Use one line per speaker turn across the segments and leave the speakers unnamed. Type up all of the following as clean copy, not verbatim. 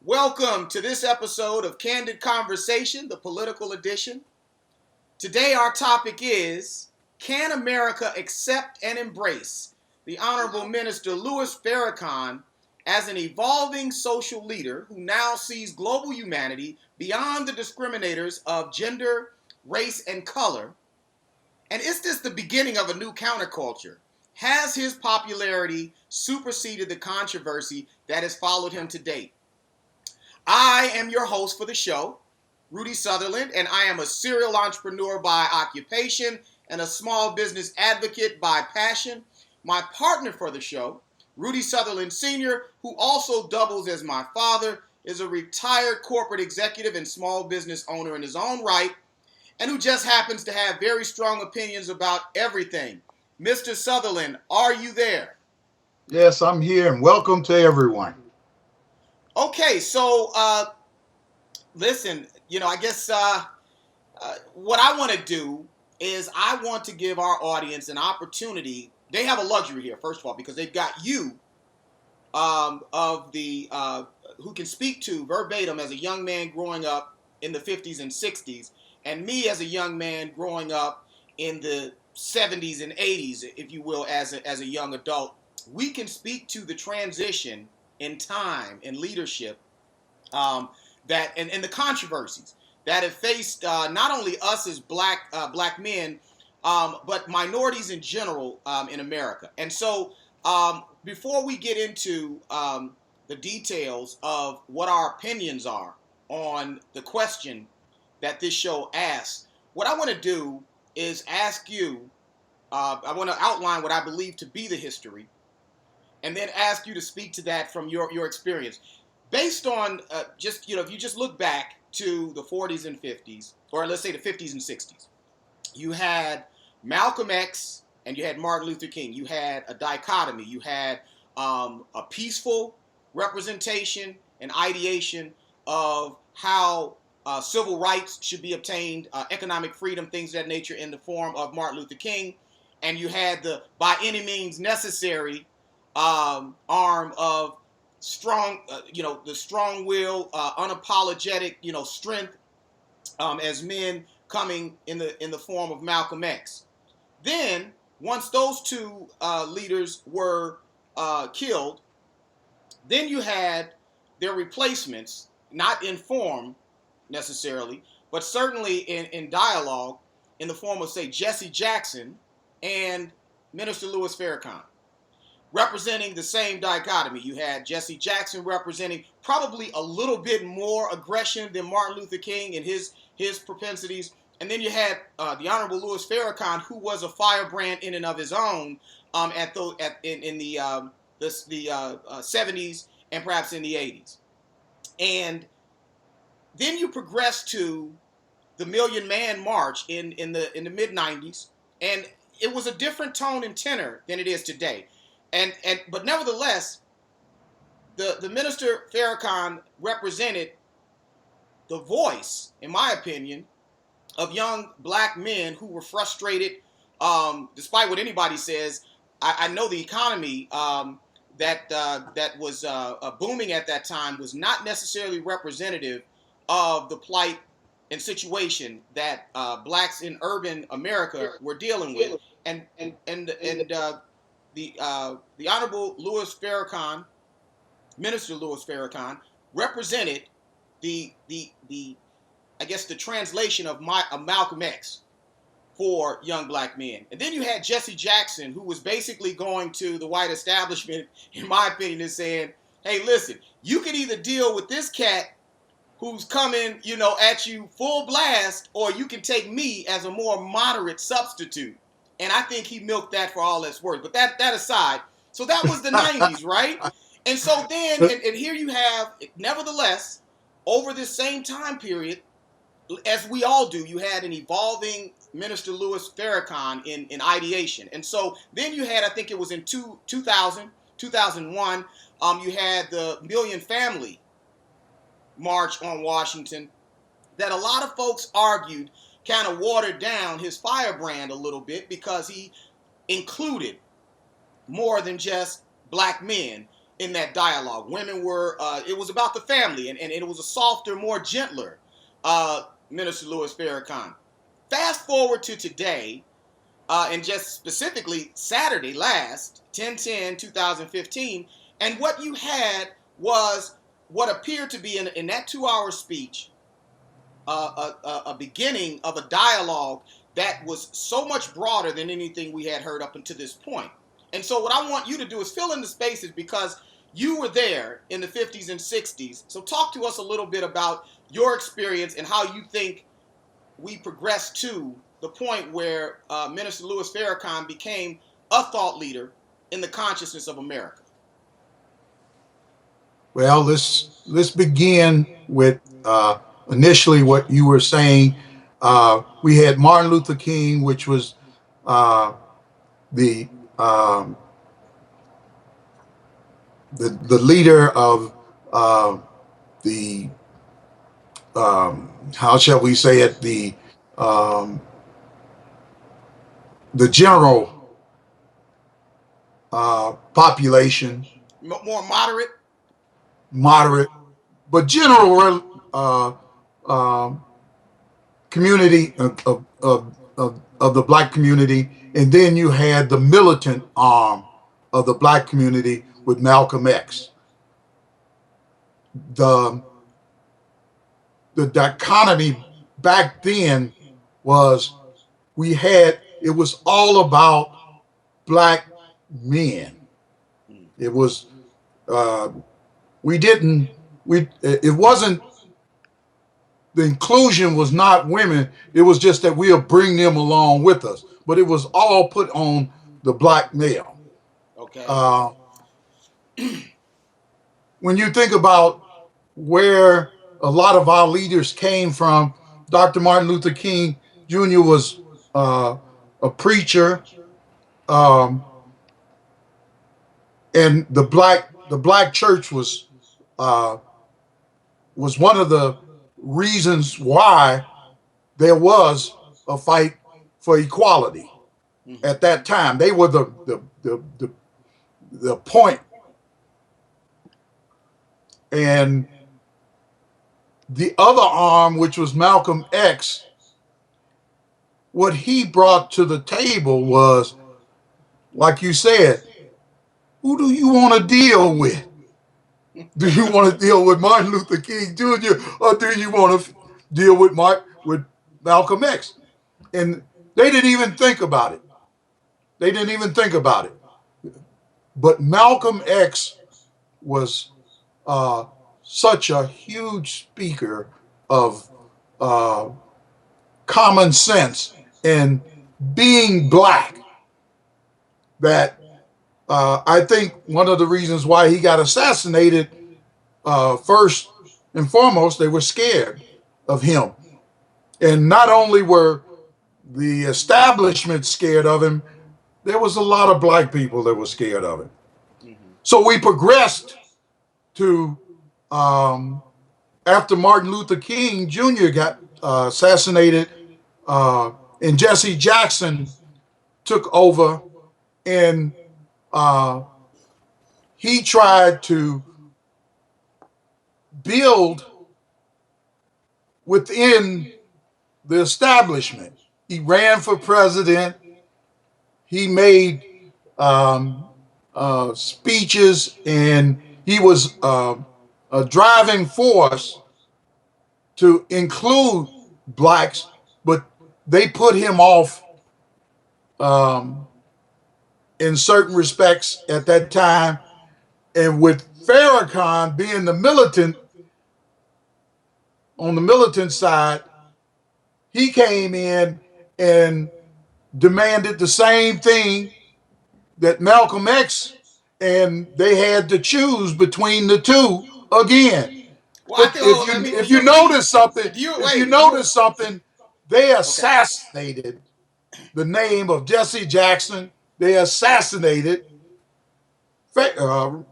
Welcome to this episode of Kandid Konversation, the political edition. Today our topic is, can America accept and embrace the Honorable Minister Louis Farrakhan as an evolving social leader who now sees global humanity beyond the discriminators of gender, race, and color? And is this the beginning of a new counterculture? Has his popularity superseded the controversy that has followed him to date? I am your host for the show, Rudy Sutherland, and I am a serial entrepreneur by occupation and a small business advocate by passion. My partner for the show, Rudy Sutherland Sr., who also doubles as my father, is a retired corporate executive and small business owner in his own right, and who just happens to have very strong opinions about everything. Mr. Sutherland, are you there?
Yes, I'm here, and welcome to everyone.
Okay, so listen, I guess what I want to do is I want to give our audience an opportunity. They have a luxury here, first of all, because they've got you who can speak to verbatim as a young man growing up in the 50s and 60s, and me as a young man growing up in the 70s and 80s, if you will, as a young adult. We can speak to the transition in time and leadership that and the controversies that have faced not only us as black men, but minorities in general in America. And so before we get into the details of what our opinions are on the question that this show asks, what I want to do is ask you, I want to outline what I believe to be the history, and then ask you to speak to that from your experience. Based on if you just look back to the 40s and 50s, or let's say the 50s and 60s, you had Malcolm X and you had Martin Luther King. You had a dichotomy. You had a peaceful representation and ideation of how civil rights should be obtained, economic freedom, things of that nature in the form of Martin Luther King. And you had the by any means necessary arm of strong, the strong will, unapologetic, strength as men coming in the form of Malcolm X. Then, once those two leaders were killed, then you had their replacements, not in form necessarily, but certainly in dialogue, in the form of, say, Jesse Jackson and Minister Louis Farrakhan, representing the same dichotomy. You had Jesse Jackson representing probably a little bit more aggression than Martin Luther King and his propensities. And then you had the Honorable Louis Farrakhan, who was a firebrand in and of his own in the 70s and perhaps in the 80s. And then you progress to the Million Man March in the mid 90s, and it was a different tone and tenor than it is today. But nevertheless, the Minister Farrakhan represented the voice, in my opinion, of young black men who were frustrated, despite what anybody says. I know the economy that was booming at that time was not necessarily representative of the plight and situation that blacks in urban America were dealing with, the Honorable Louis Farrakhan, Minister Louis Farrakhan, represented the translation of Malcolm X for young black men. And then you had Jesse Jackson, who was basically going to the white establishment, in my opinion, and saying, hey, listen, you can either deal with this cat who's coming, at you full blast, or you can take me as a more moderate substitute. And I think he milked that for all it's worth. But that aside, so that was the 90s, right? And so then, and here you have, nevertheless, over this same time period, as we all do, you had an evolving Minister Louis Farrakhan in ideation. And so then you had, I think it was in 2000, 2001, you had the Million Family March on Washington that a lot of folks argued kind of watered down his firebrand a little bit because he included more than just black men in that dialogue. Women were, it was about the family, and it was a softer, more gentler Minister Louis Farrakhan. Fast forward to today, and just specifically Saturday last, 10/10/2015, and what you had was what appeared to be in that 2-hour speech a beginning of a dialogue that was so much broader than anything we had heard up until this point. And so what I want you to do is fill in the spaces because you were there in the 50s and 60s. So talk to us a little bit about your experience and how you think we progressed to the point where Minister Louis Farrakhan became a thought leader in the consciousness of America.
Well, let's begin with initially what you were saying. We had Martin Luther King, which was the um, the leader of the how shall we say it, um, the general population,
More moderate.
moderate, but general community of the black community. And then you had the militant arm of the black community with Malcolm X. The dichotomy back then was it was all about black men. It was it wasn't, the inclusion was not women. It was just that we'll bring them along with us. But it was all put on the black male.
Okay.
When you think about where a lot of our leaders came from, Dr. Martin Luther King Jr. was a preacher, and the black church was one of the reasons why there was a fight for equality at that time. They were the point. And the other arm, which was Malcolm X, what he brought to the table was, like you said, who do you want to deal with? Do you want to deal with Martin Luther King Jr. or do you want to deal with Malcolm X? And they didn't even think about it. But Malcolm X was such a huge speaker of common sense and being black that I think one of the reasons why he got assassinated, first and foremost, they were scared of him. And not only were the establishment scared of him, there was a lot of black people that were scared of him. So we progressed to, after Martin Luther King Jr. got assassinated, and Jesse Jackson took over, and he tried to build within the establishment. He ran for president. He made speeches, and he was a driving force to include blacks, but they put him off in certain respects at that time. And with Farrakhan being the militant, on the militant side, he came in and demanded the same thing that Malcolm X, and they had to choose between the two again.
Well,
if you notice something, they assassinated the name of Jesse Jackson. They assassinated Farrakhan.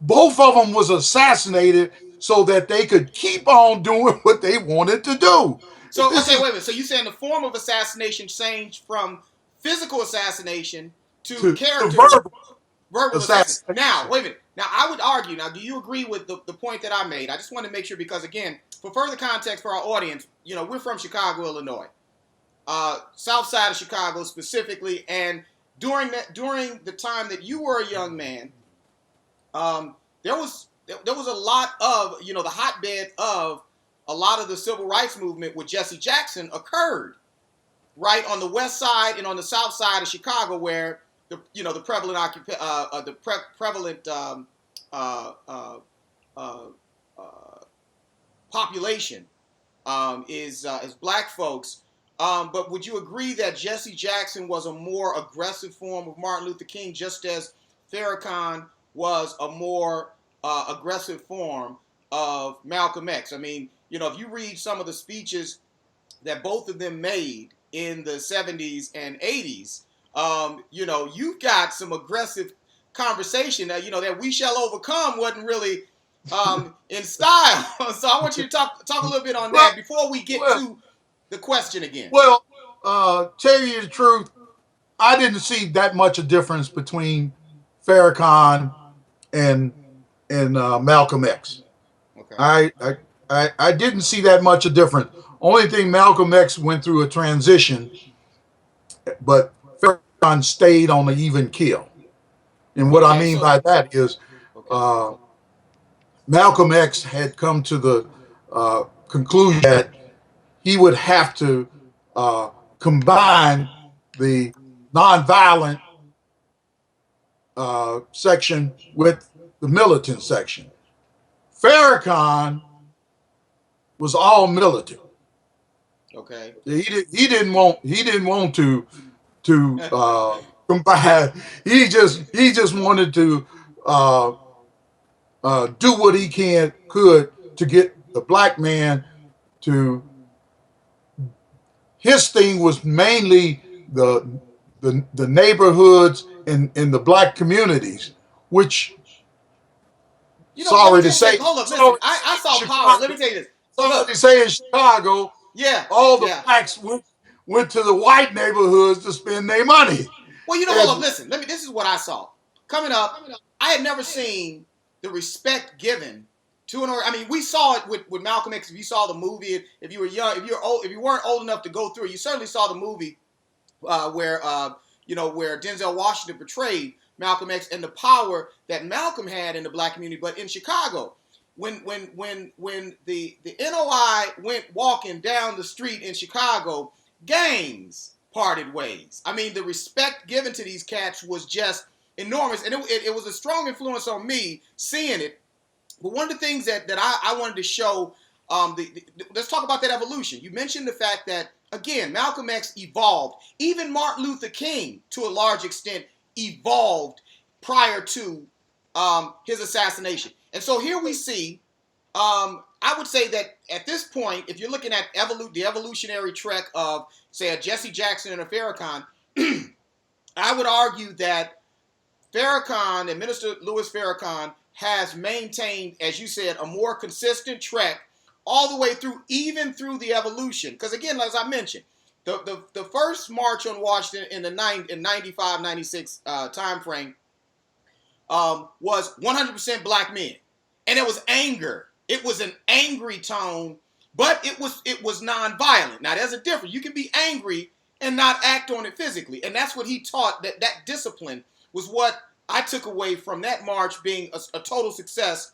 Both of them was assassinated so that they could keep on doing what they wanted to do.
So, okay, wait a minute. So you saying the form of assassination changed from physical assassination to
to
character verbal assessment.
assassination.
Now, wait a minute. Now, I would argue. Now, do you agree with the point that I made? I just want to make sure because, again, for further context for our audience, we're from Chicago, Illinois, South Side of Chicago specifically, and during the time that you were a young man, there was a lot of the hotbed of a lot of the civil rights movement with Jesse Jackson occurred right on the west side and on the south side of Chicago, where the prevalent population is black folks. But would you agree that Jesse Jackson was a more aggressive form of Martin Luther King, just as Farrakhan was a more aggressive form of Malcolm X? I mean, if you read some of the speeches that both of them made in the 70s and 80s, you've got some aggressive conversation that, that we shall overcome wasn't really in style. So I want you to talk a little bit on that before we get to the question again.
Well, tell you the truth, I didn't see that much a difference between Farrakhan and Malcolm X.
Okay.
I didn't see that much a difference. Only thing, Malcolm X went through a transition, but Farrakhan stayed on the even keel. And what I mean by that is, Malcolm X had come to the conclusion that he would have to combine the nonviolent section with the militant section. Farrakhan was all militant.
Okay.
He didn't want to combine. He just wanted to do what he could to get the black man to. His thing was mainly the neighborhoods and the black communities, which sorry to say,
hold up, listen. I saw
Chicago,
power. Let me tell you this.
Sorry to say, in Chicago, all the blacks went to the white neighborhoods to spend their money.
Well, hold up, listen. This is what I saw coming up. I had never seen the respect given to an. I mean, we saw it with Malcolm X. If you saw the movie, if you were young, if you weren't old enough to go through it, you certainly saw the movie where Denzel Washington portrayed Malcolm X and the power that Malcolm had in the black community. But in Chicago, when the NOI went walking down the street in Chicago, gangs parted ways. I mean, the respect given to these cats was just enormous, and it was a strong influence on me seeing it. But one of the things that I wanted to show, let's talk about that evolution. You mentioned the fact that, again, Malcolm X evolved. Even Martin Luther King, to a large extent, evolved prior to his assassination. And so here we see, I would say that at this point, if you're looking at the evolutionary trek of, say, a Jesse Jackson and a Farrakhan, I would argue that Farrakhan and Minister Louis Farrakhan has maintained, as you said, a more consistent trek all the way through, even through the evolution. Because again, as I mentioned, the first march on Washington in the 95, 96 time frame was 100% black men. And it was anger. It was an angry tone, but it was nonviolent. Now, there's a difference. You can be angry and not act on it physically. And that's what he taught, that discipline was what I took away from that march being a total success,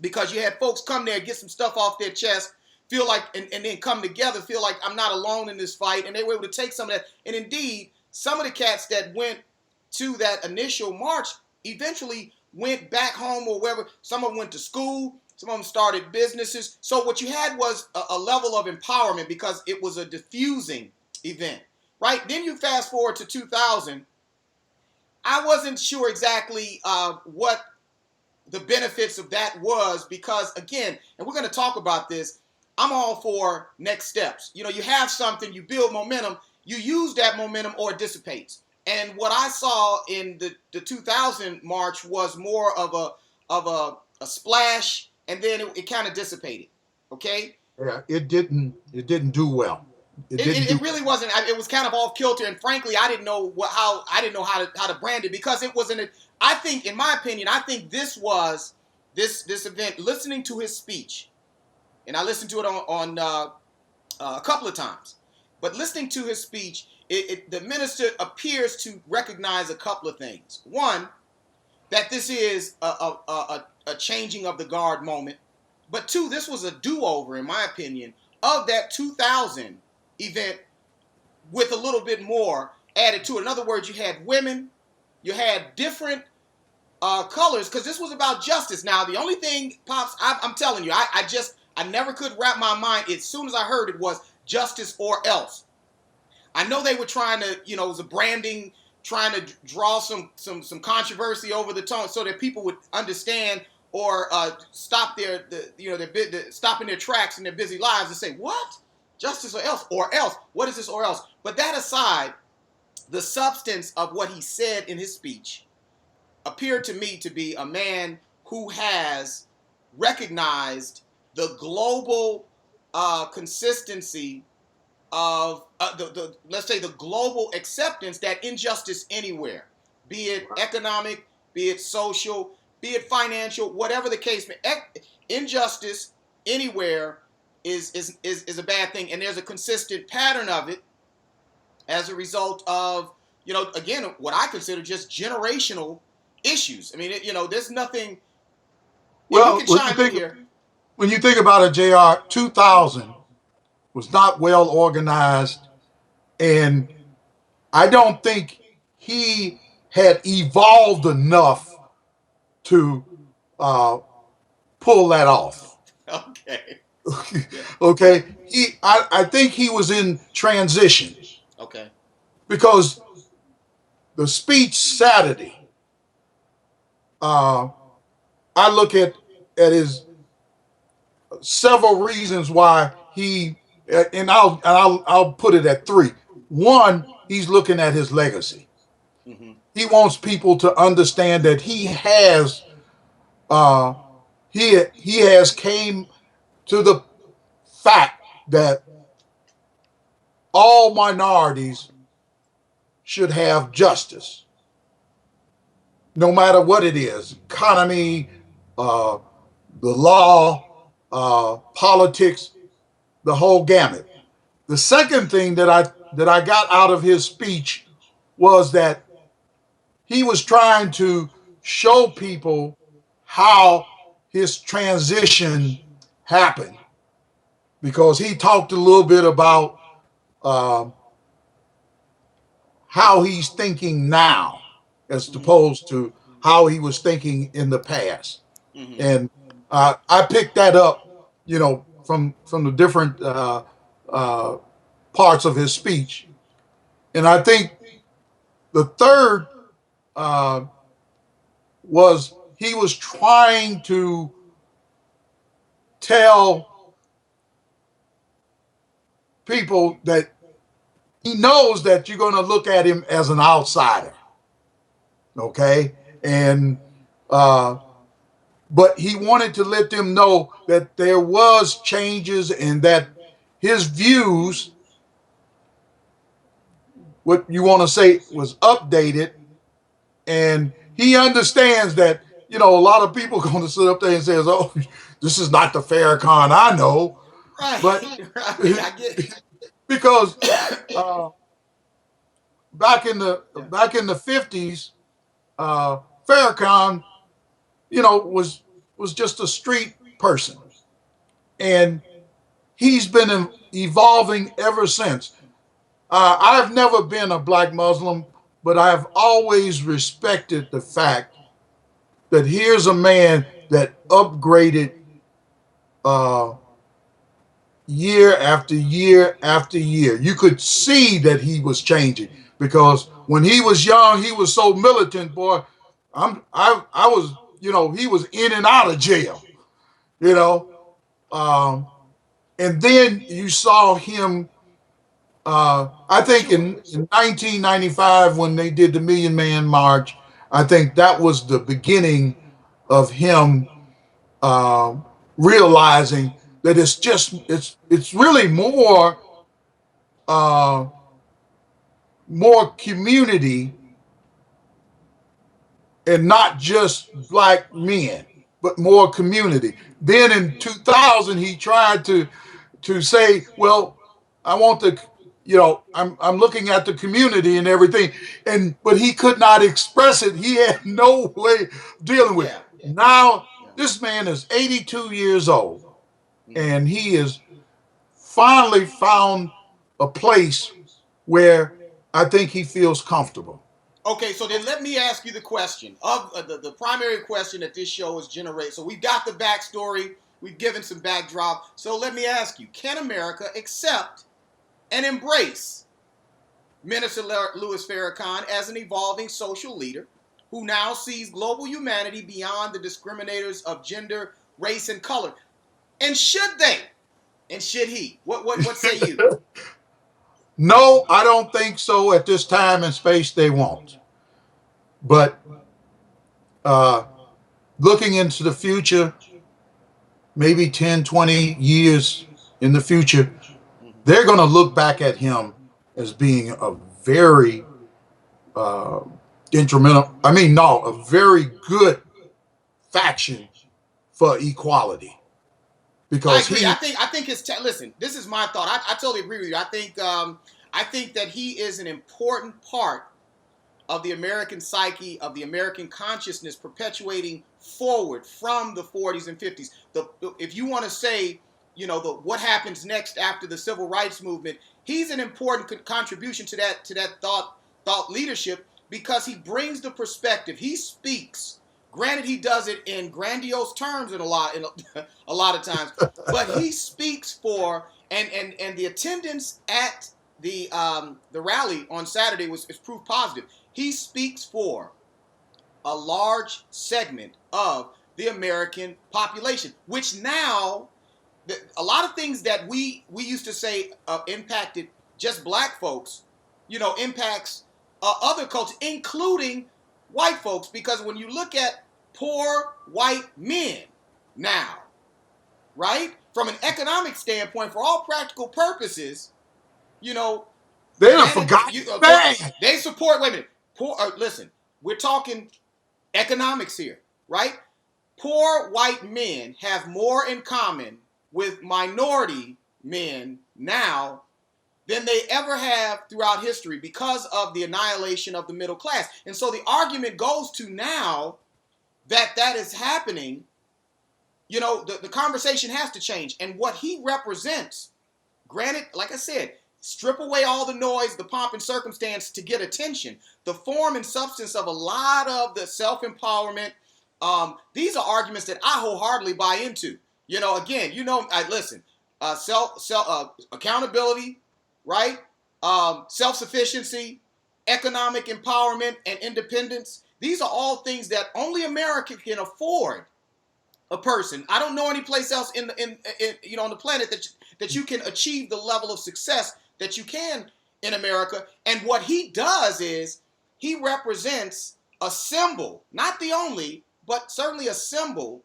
because you had folks come there, get some stuff off their chest, feel like, and then come together, feel like I'm not alone in this fight, and they were able to take some of that. And indeed, some of the cats that went to that initial march eventually went back home or wherever. Some of them went to school, some of them started businesses. So what you had was a level of empowerment because it was a diffusing event, right? Then you fast forward to 2000. I wasn't sure exactly what the benefits of that was because, again, and we're going to talk about this, I'm all for next steps. You have something, you build momentum, you use that momentum or it dissipates. And what I saw in the 2000 march was more of a splash, and then it kind of dissipated. Okay?
Yeah, it didn't do well. It didn't
It
do.
really wasn't. It was kind of off kilter, and frankly, I didn't know how to brand it because it wasn't. I think, in my opinion, I think this was this event. Listening to his speech, and I listened to it on a couple of times, but listening to his speech, the minister appears to recognize a couple of things. One, that this is a changing of the guard moment, but two, this was a do-over, in my opinion, of that 2000 event with a little bit more added to it. In other words, you had women, you had different colors, because this was about justice. Now, the only thing, Pops, I'm telling you, I never could wrap my mind, as soon as I heard it, was justice or else. I know they were trying to, it was a branding, trying to draw some controversy over the tone so that people would understand or stop stop in their tracks in their busy lives and say, what? Justice or else? Or else? What is this or else? But that aside, the substance of what he said in his speech appeared to me to be a man who has recognized the global consistency of let's say the global acceptance that injustice anywhere, be it economic, be it social, be it financial, whatever the case may, injustice anywhere is a bad thing, and there's a consistent pattern of it as a result of again what I consider just generational issues. I mean, there's nothing.
Well,
You can chime in here.
when you think about it, Jr., 2000 was not well organized, and I don't think he had evolved enough to pull that off.
Okay.
Okay, I think he was in transition.
Okay.
Because the speech Saturday, I look at his several reasons why he, and I'll put it at three. One, he's looking at his legacy. Mm-hmm. He wants people to understand that he has came to the fact that all minorities should have justice, no matter what it is, economy, the law, politics, the whole gamut. The second thing that I got out of his speech was that he was trying to show people how his transition happened, because he talked a little bit about how he's thinking now as opposed to how he was thinking in the past. Mm-hmm. And I picked that up, from the different parts of his speech. And I think the third was he was trying to tell people that he knows that you're going to look at him as an outsider. Okay. And, but he wanted to let them know that there was changes and that his views, what you want to say, was updated. And he understands that, a lot of people are going to sit up there and say, oh, this is not the Farrakhan I know.
Right.
But
right. I get it.
Because back in the 50s, Farrakhan, was just a street person, and he's been evolving ever since. I've never been a black Muslim, but I've always respected the fact that here's a man that upgraded year after year after year. You could see that he was changing, because when he was young, he was so militant, boy. I was, he was in and out of jail, and then you saw him. I think in 1995, when they did the Million Man March, I think that was the beginning of him realizing that it's really more uh, more community and not just black men, but more community. Then in 2000, he tried to say, well, I want the, I'm looking at the community and everything, but he could not express it. He had no way of dealing with it.
Yeah.
Now this man is 82 years old, and he has finally found a place where I think he feels comfortable.
Okay, so then let me ask you the question of the primary question that this show is generated. So we've got the backstory, we've given some backdrop. So let me ask you: can America accept and embrace Minister Louis Farrakhan as an evolving social leader who now sees global humanity beyond the discriminators of gender, race, and color? And should they? And should he? What say you?
No, I don't think so. At this time and space, they won't. But looking into the future, maybe 10, 20 years in the future, they're going to look back at him as being a very a very good faction for equality.
I
Because
agree. I think his listen. This is my thought. I totally agree with you. I think that he is an important part of the American psyche, of the American consciousness, perpetuating forward from the 40s and 50s. If you want to say, what happens next after the civil rights movement, he's an important contribution to that thought leadership, because he brings the perspective. He speaks. Granted, he does it in grandiose terms a lot of times, but he speaks for and the attendance at the rally on Saturday is proof positive. He speaks for a large segment of the American population, which now a lot of things that we used to say impacted just black folks, impacts other cultures, including white folks, because when you look at poor white men now, right, from an economic standpoint, for all practical purposes,
they don't forgot.
They support. Wait a minute. Listen, we're talking economics here, right? Poor white men have more in common with minority men now than they ever have throughout history, because of the annihilation of the middle class. And so the argument goes to now that is happening, the conversation has to change. And what he represents, granted, like I said, strip away all the noise, the pomp and circumstance to get attention. The form and substance of a lot of the self-empowerment, these are arguments that I wholeheartedly buy into. Listen, accountability, right? Self-sufficiency, economic empowerment, and independence. These are all things that only America can afford a person. I don't know any place else on the planet that you can achieve the level of success that you can in America. And what he does is he represents a symbol, not the only, but certainly a symbol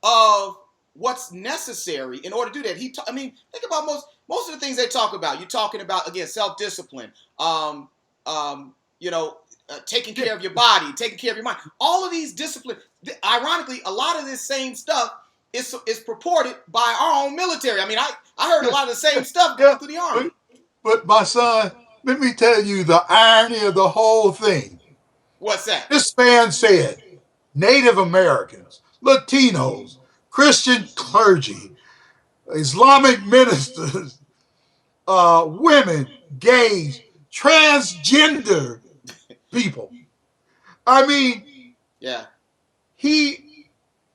of what's necessary in order to do that. Think about most of the things they talk about. You're talking about, again, self-discipline, taking care of your body, taking care of your mind. All of these disciplines, ironically, a lot of this same stuff is purported by our own military. I heard a lot of the same stuff going through the Army.
But my son, let me tell you the irony of the whole thing.
What's that?
This man said Native Americans, Latinos, Christian clergy, Islamic ministers, women, gays, transgender people.
Yeah.
He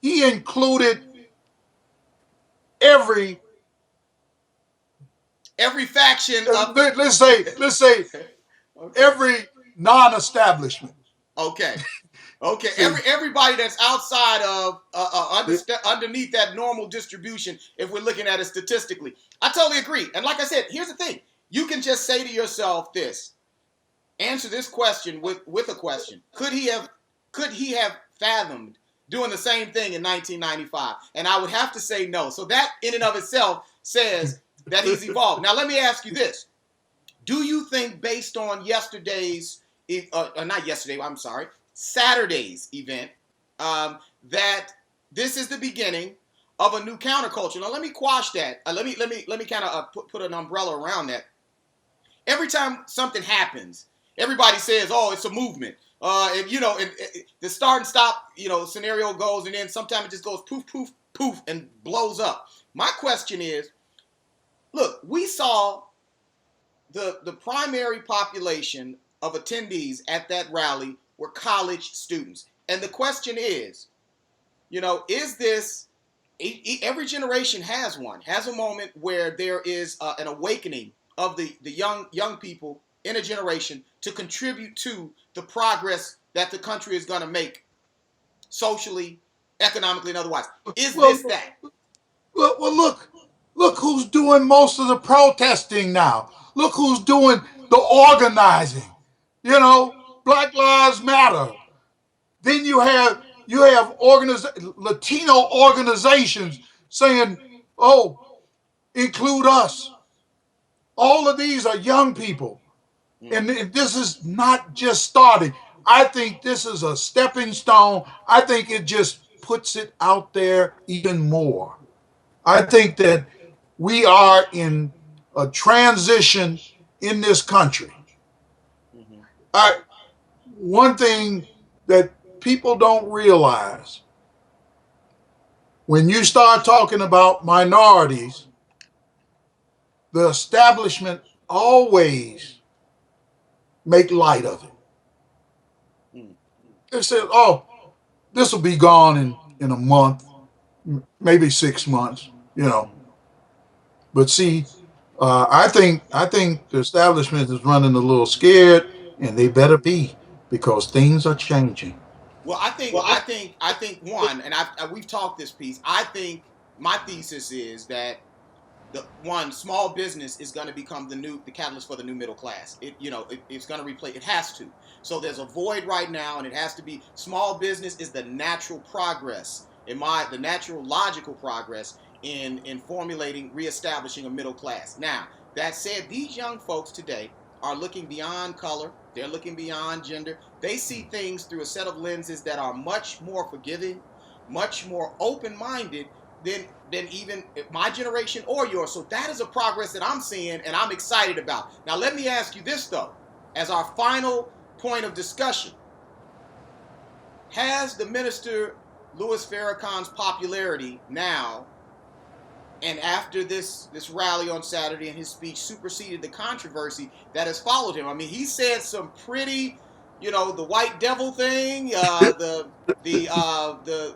included every
faction of,
let's say okay. Every non-establishment.
Okay. Everybody that's outside of underneath that normal distribution, if we're looking at it statistically. I totally agree. And like I said, here's the thing. You can just say to yourself this. Answer this question with a question. Could he have fathomed doing the same thing in 1995? And I would have to say no. So that in and of itself says that he's evolved. Now let me ask you this. Do you think, based on not yesterday, I'm sorry, Saturday's event, that this is the beginning of a new counterculture? Now, let me quash that. Let me kind of put an umbrella around that. Every time something happens, everybody says, "Oh, it's a movement." The start and stop, scenario goes, and then sometimes it just goes poof, poof, poof, and blows up. My question is, look, we saw the primary population of attendees at that rally were college students, and the question is, is this every generation has a moment where there is an awakening of the young people in a generation to contribute to the progress that the country is going to make socially, economically, and otherwise. Is this that?
Well, look who's doing most of the protesting now. Look who's doing the organizing. Black Lives Matter. Then you have Latino organizations saying, "Oh, include us." All of these are young people, and this is not just starting. I think this is a stepping stone. I think it just puts it out there even more. I think that we are in a transition in this country.
Mm-hmm.
One thing that people don't realize, when you start talking about minorities, the establishment always make light of it.
Mm.
They said, "Oh, this will be gone in a month, maybe 6 months." But see, I think the establishment is running a little scared, and they better be, because things are changing.
Well, I think one, and we've talked this piece. I think my thesis is that the one small business is going to become the catalyst for the new middle class. It's going to replace. It has to. So there's a void right now, and it has to be. Small business is the natural progress the natural logical progress in formulating, reestablishing a middle class. Now that said, these young folks today are looking beyond color. They're looking beyond gender. They see things through a set of lenses that are much more forgiving, much more open-minded than even my generation or yours. So that is a progress that I'm seeing and I'm excited about. Now, let me ask you this, though, as our final point of discussion. Has the Minister Louis Farrakhan's popularity now and after this rally on Saturday and his speech superseded the controversy that has followed him? I mean, he said some pretty, the white devil thing, what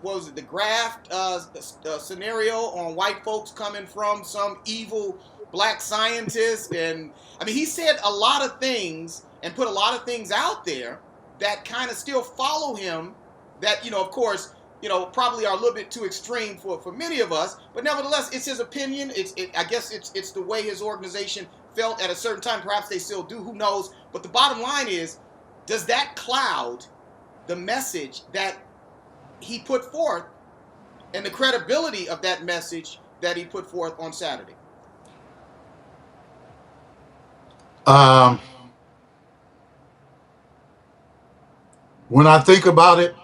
was it, the graft scenario on white folks coming from some evil black scientist, and I mean, he said a lot of things and put a lot of things out there that kind of still follow him. That of course, probably are a little bit too extreme for many of us, but nevertheless, it's his opinion. I guess it's the way his organization felt at a certain time. Perhaps they still do. Who knows? But the bottom line is, does that cloud the message that he put forth and the credibility of that message that he put forth on Saturday?
When I think about it,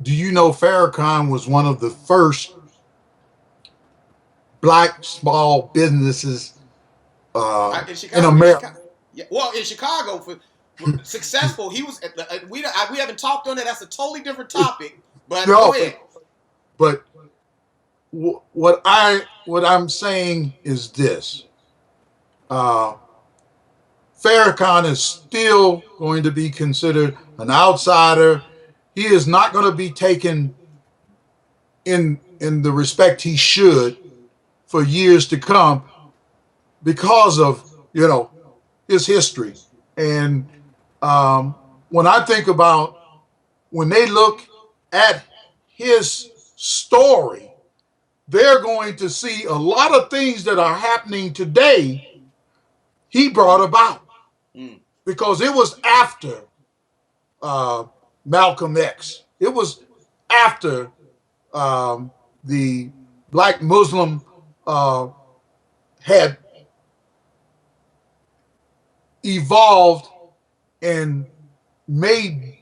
do you know Farrakhan was one of the first black small businesses
In
in
Chicago,
America?
yeah, well, in Chicago, for successful, he was. We haven't talked on it. That's a totally different topic. But go
No,
ahead.
but what I'm saying is this: uh, Farrakhan is still going to be considered an outsider. He is not going to be taken in the respect he should for years to come, because of his history. And when I think about, when they look at his story, they're going to see a lot of things that are happening today he brought about,
Mm.
because it was after uh, Malcolm X. It was after the black Muslim uh, had evolved and made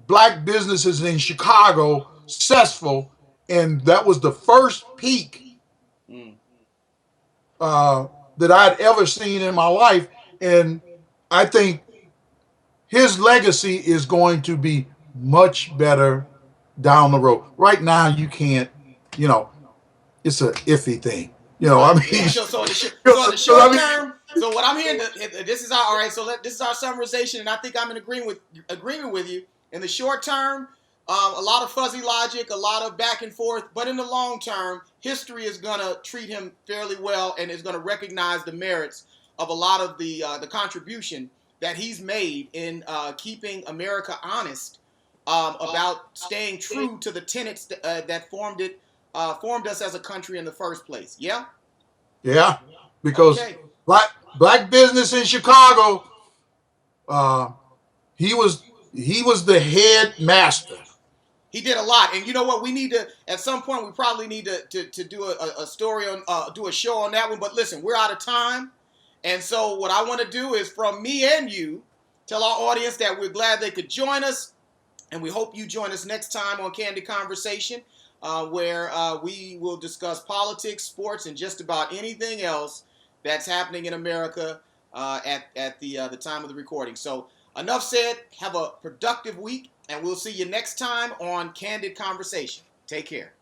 black businesses in Chicago successful, and that was the first peak
Mm.
that I'd ever seen in my life. And I think his legacy is going to be much better down the road. Right now, you can't, you know, it's an iffy thing. I
Right.
mean,
So in the short term, so what I'm hearing, this is our all right. So this is our summarization, and I think I'm in agreement with you. In the short term, a lot of fuzzy logic, a lot of back and forth, but in the long term, history is gonna treat him fairly well and is gonna recognize the merits of a lot of the contribution that he's made in keeping America honest about staying true to the tenets that formed us as a country in the first place. Yeah.
yeah, because
Okay.
black business in Chicago, uh, he was he was the head master.
He did a lot, and you know what? We need to at some point. We probably need to do a story on do a show on that one. But listen, we're out of time, and so what I want to do is from me and you tell our audience that we're glad they could join us, and we hope you join us next time on Kandid Konversation, where we will discuss politics, sports, and just about anything else that's happening in America at the time of the recording. So enough said. Have a productive week, and we'll see you next time on Kandid Konversation. Take care.